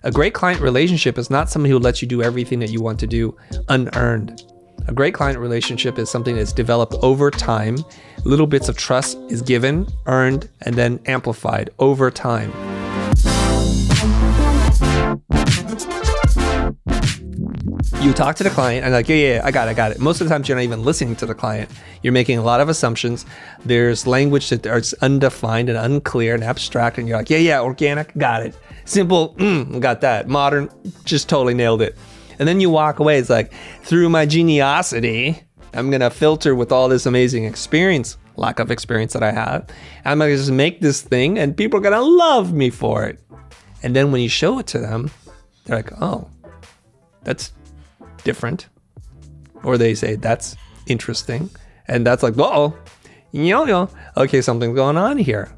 A great client relationship is not somebody who lets you do everything that you want to do unearned. A great client relationship is something that's developed over time. Little bits of trust is given, earned, and then amplified over time. You talk to the client and like, yeah, I got it. Most of the times you're not even listening to the client. You're making a lot of assumptions. There's language that is undefined and unclear and abstract. And you're like, yeah, organic, got it. Simple, got that. Modern, just totally nailed it. And then you walk away. It's like, through my geniosity, I'm going to filter with all this amazing experience, lack of experience that I have. I'm going to just make this thing and people are going to love me for it. And then when you show it to them, they're like, oh, that's different. Or they say, that's interesting. And that's like, uh-oh, okay, something's going on here.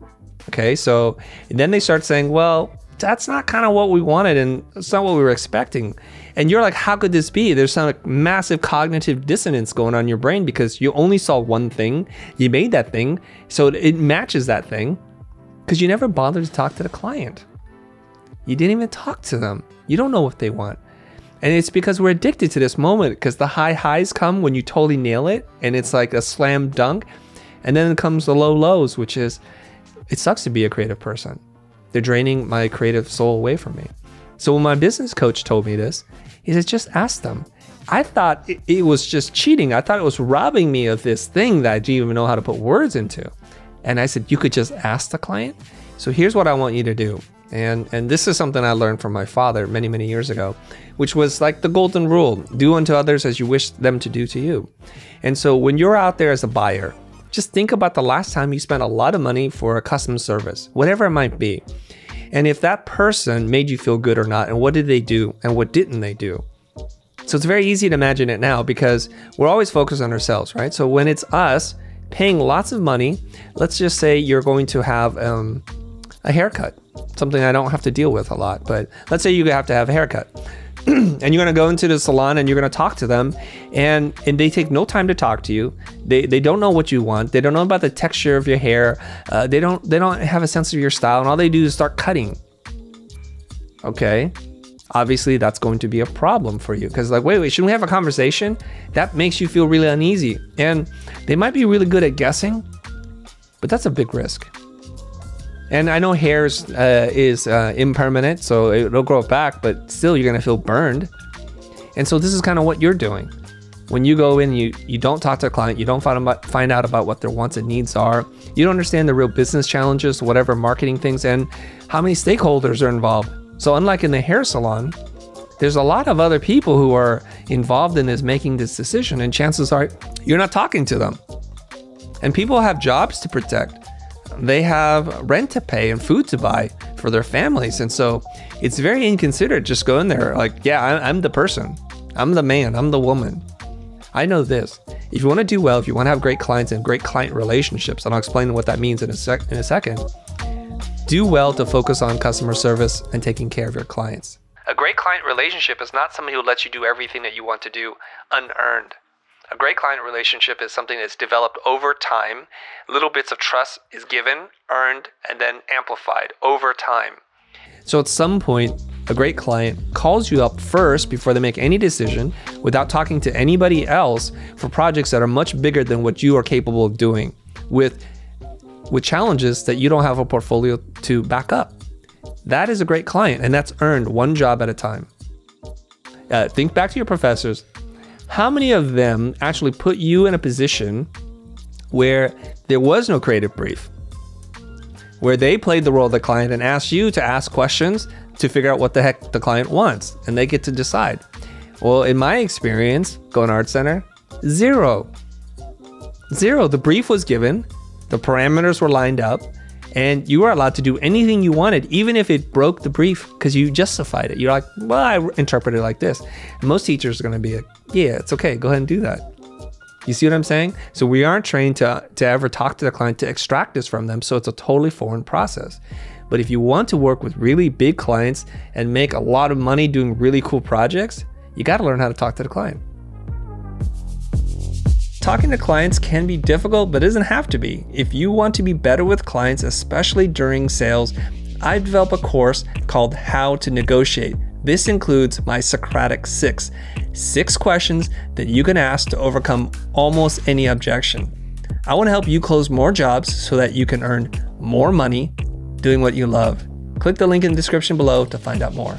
Okay, so then they start saying, well, that's not kind of what we wanted and it's not what we were expecting. And you're like, how could this be? There's some like massive cognitive dissonance going on in your brain because you only saw one thing. You made that thing, so it matches that thing because you never bothered to talk to the client. You didn't even talk to them. You don't know what they want. And it's because we're addicted to this moment because the high highs come when you totally nail it and it's like a slam dunk. And then comes the low lows, which is, it sucks to be a creative person. They're draining my creative soul away from me. So when my business coach told me this, he said, just ask them. I thought it was just cheating. I thought it was robbing me of this thing that I didn't even know how to put words into. And I said, you could just ask the client. So here's what I want you to do. And this is something I learned from my father many, many years ago, which was like the golden rule, do unto others as you wish them to do to you. And so when you're out there as a buyer, just think about the last time you spent a lot of money for a custom service, whatever it might be. And if that person made you feel good or not, and what did they do and what didn't they do? So it's very easy to imagine it now because we're always focused on ourselves, right? So when it's us paying lots of money, let's just say you're going to have a haircut, something I don't have to deal with a lot, but let's say you have to have a haircut. And you're going to go into the salon and you're going to talk to them and they take no time to talk to you. They don't know what you want. They don't know about the texture of your hair. They don't have a sense of your style, and all they do is start cutting. Okay. Obviously that's going to be a problem for you because like, wait, shouldn't we have a conversation? That makes you feel really uneasy. And they might be really good at guessing, but that's a big risk. And I know hair is impermanent, so it'll grow back, but still you're gonna feel burned. And so this is kind of what you're doing. When you go in, you don't talk to a client, you don't find out about what their wants and needs are. You don't understand the real business challenges, whatever marketing things, and how many stakeholders are involved. So unlike in the hair salon, there's a lot of other people who are involved in making this decision, and chances are you're not talking to them. And people have jobs to protect. They have rent to pay and food to buy for their families. And so it's very inconsiderate just go in there like, yeah, I'm the person. I'm the man. I'm the woman. I know this. If you want to do well, if you want to have great clients and great client relationships, and I'll explain what that means in a second, do well to focus on customer service and taking care of your clients. A great client relationship is not somebody who lets you do everything that you want to do unearned. A great client relationship is something that's developed over time. Little bits of trust is given, earned, and then amplified over time. So at some point, a great client calls you up first before they make any decision without talking to anybody else for projects that are much bigger than what you are capable of doing with challenges that you don't have a portfolio to back up. That is a great client, and that's earned one job at a time. Think back to your professors. How many of them actually put you in a position where there was no creative brief, where they played the role of the client and asked you to ask questions to figure out what the heck the client wants, and they get to decide? Well, in my experience, going to Art Center, zero. The brief was given, the parameters were lined up, and you were allowed to do anything you wanted, even if it broke the brief, because you justified it. You're like, well, I interpret it like this. And most teachers are going to be like, yeah, it's okay. Go ahead and do that. You see what I'm saying? So we aren't trained to ever talk to the client to extract this from them. So it's a totally foreign process. But if you want to work with really big clients and make a lot of money doing really cool projects, you got to learn how to talk to the client. Talking to clients can be difficult, but it doesn't have to be. If you want to be better with clients, especially during sales, I've developed a course called How to Negotiate. This includes my Socratic 6 questions that you can ask to overcome almost any objection. I want to help you close more jobs so that you can earn more money doing what you love. Click the link in the description below to find out more.